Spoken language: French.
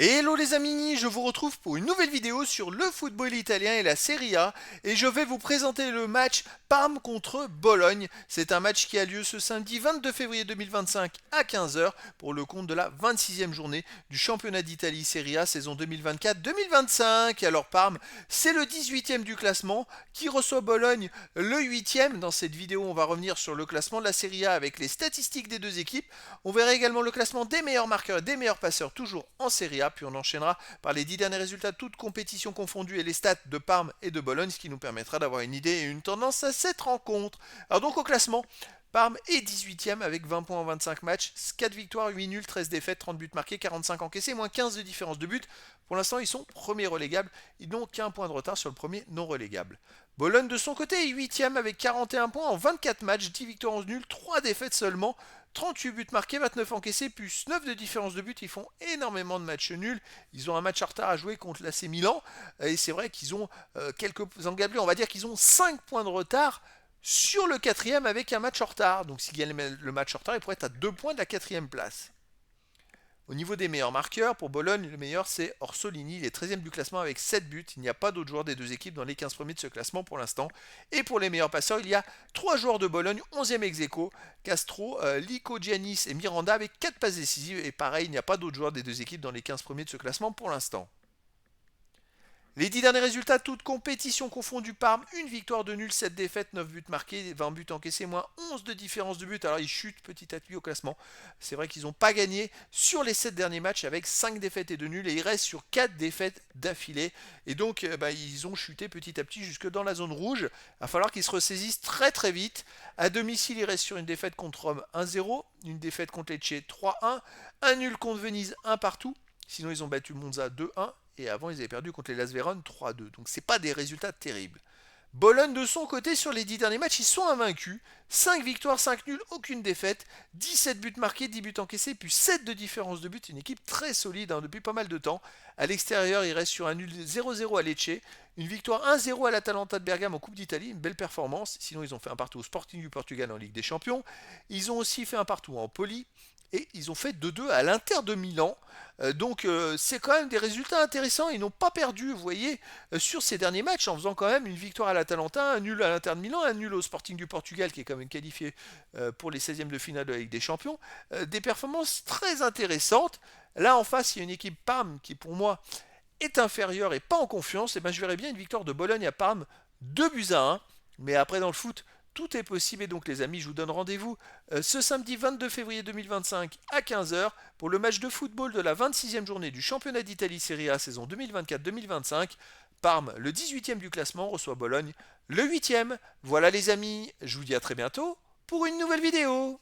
Hello les amis, je vous retrouve pour une nouvelle vidéo sur le football italien et la Serie A et je vais vous présenter le match Parme contre Bologne. C'est un match qui a lieu ce samedi 22 février 2025 à 15 heures pour le compte de la 26e journée du championnat d'Italie Serie A saison 2024-2025. Alors Parme, c'est le 18e du classement qui reçoit Bologne le 8e. Dans cette vidéo, on va revenir sur le classement de la Serie A avec les statistiques des deux équipes. On verra également le classement des meilleurs marqueurs et des meilleurs passeurs toujours en Serie A. Puis on enchaînera par les 10 derniers résultats, toutes compétitions confondues et les stats de Parme et de Bologne, ce qui nous permettra d'avoir une idée et une tendance à cette rencontre. Alors donc au classement, Parme est 18e avec 20 points en 25 matchs, 4 victoires, 8 nuls, 13 défaites, 30 buts marqués, 45 encaissés, moins 15 de différence de but. Pour l'instant, ils sont premiers relégables. Ils n'ont qu'un point de retard sur le premier non relégable. Bologne de son côté est 8e avec 41 points en 24 matchs, 10 victoires, 11 nuls, 3 défaites seulement. 38 buts marqués, 29 encaissés, plus 9 de différence de but. Ils font énormément de matchs nuls. Ils ont un match en retard à jouer contre l'AC Milan. Et c'est vrai qu'ils ont quelques engablés. On va dire qu'ils ont 5 points de retard sur le quatrième avec un match en retard. Donc s'ils gagnent le match en retard, ils pourraient être à 2 points de la quatrième place. Au niveau des meilleurs marqueurs, pour Bologne, le meilleur c'est Orsolini, il est 13e du classement avec 7 buts. Il n'y a pas d'autres joueurs des deux équipes dans les 15 premiers de ce classement pour l'instant. Et pour les meilleurs passeurs, il y a 3 joueurs de Bologne, 11e ex aequo, Castro, Lico Giannis et Miranda avec 4 passes décisives. Et pareil, il n'y a pas d'autres joueurs des deux équipes dans les 15 premiers de ce classement pour l'instant. Les 10 derniers résultats, toutes compétitions confondues, Parme, une victoire de nul, 7 défaites, 9 buts marqués, 20 buts encaissés, moins 11 de différence de but. Alors ils chutent petit à petit au classement. C'est vrai qu'ils n'ont pas gagné sur les 7 derniers matchs avec 5 défaites et 2 nuls et ils restent sur 4 défaites d'affilée. Et donc ils ont chuté petit à petit jusque dans la zone rouge. Il va falloir qu'ils se ressaisissent très très vite. À domicile, ils restent sur une défaite contre Rome 1-0, une défaite contre Lecce 3-1, un nul contre Venise 1 partout. Sinon, ils ont battu Monza 2-1 et avant, ils avaient perdu contre les Las Véron 3-2. Donc, c'est pas des résultats terribles. Bologne, de son côté, sur les 10 derniers matchs, ils sont invaincus. 5 victoires, 5 nuls, aucune défaite. 17 buts marqués, 10 buts encaissés, puis 7 de différence de but. Une équipe très solide depuis pas mal de temps. À l'extérieur, ils restent sur un nul 0-0 à Lecce. Une victoire 1-0 à l'Atalanta de Bergame en Coupe d'Italie. Une belle performance. Sinon, ils ont fait un partout au Sporting du Portugal en Ligue des Champions. Ils ont aussi fait un partout en Poli. Et ils ont fait 2-2 à l'Inter de Milan. Donc c'est quand même des résultats intéressants. Ils n'ont pas perdu, vous voyez, sur ces derniers matchs en faisant quand même une victoire à l'Atalanta, un nul à l'Inter de Milan, un nul au Sporting du Portugal qui est quand même qualifié pour les 16e de finale de la Ligue des Champions. Des performances très intéressantes. Là en face, il y a une équipe Parme qui pour moi est inférieure et pas en confiance. Et ben je verrais bien une victoire de Bologne à Parme, 2 buts à 1. Mais après dans le foot, tout est possible et donc les amis, je vous donne rendez-vous ce samedi 22 février 2025 à 15 heures pour le match de football de la 26e journée du championnat d'Italie Serie A saison 2024-2025. Parme, le 18e du classement, reçoit Bologne, le 8e. Voilà les amis, je vous dis à très bientôt pour une nouvelle vidéo.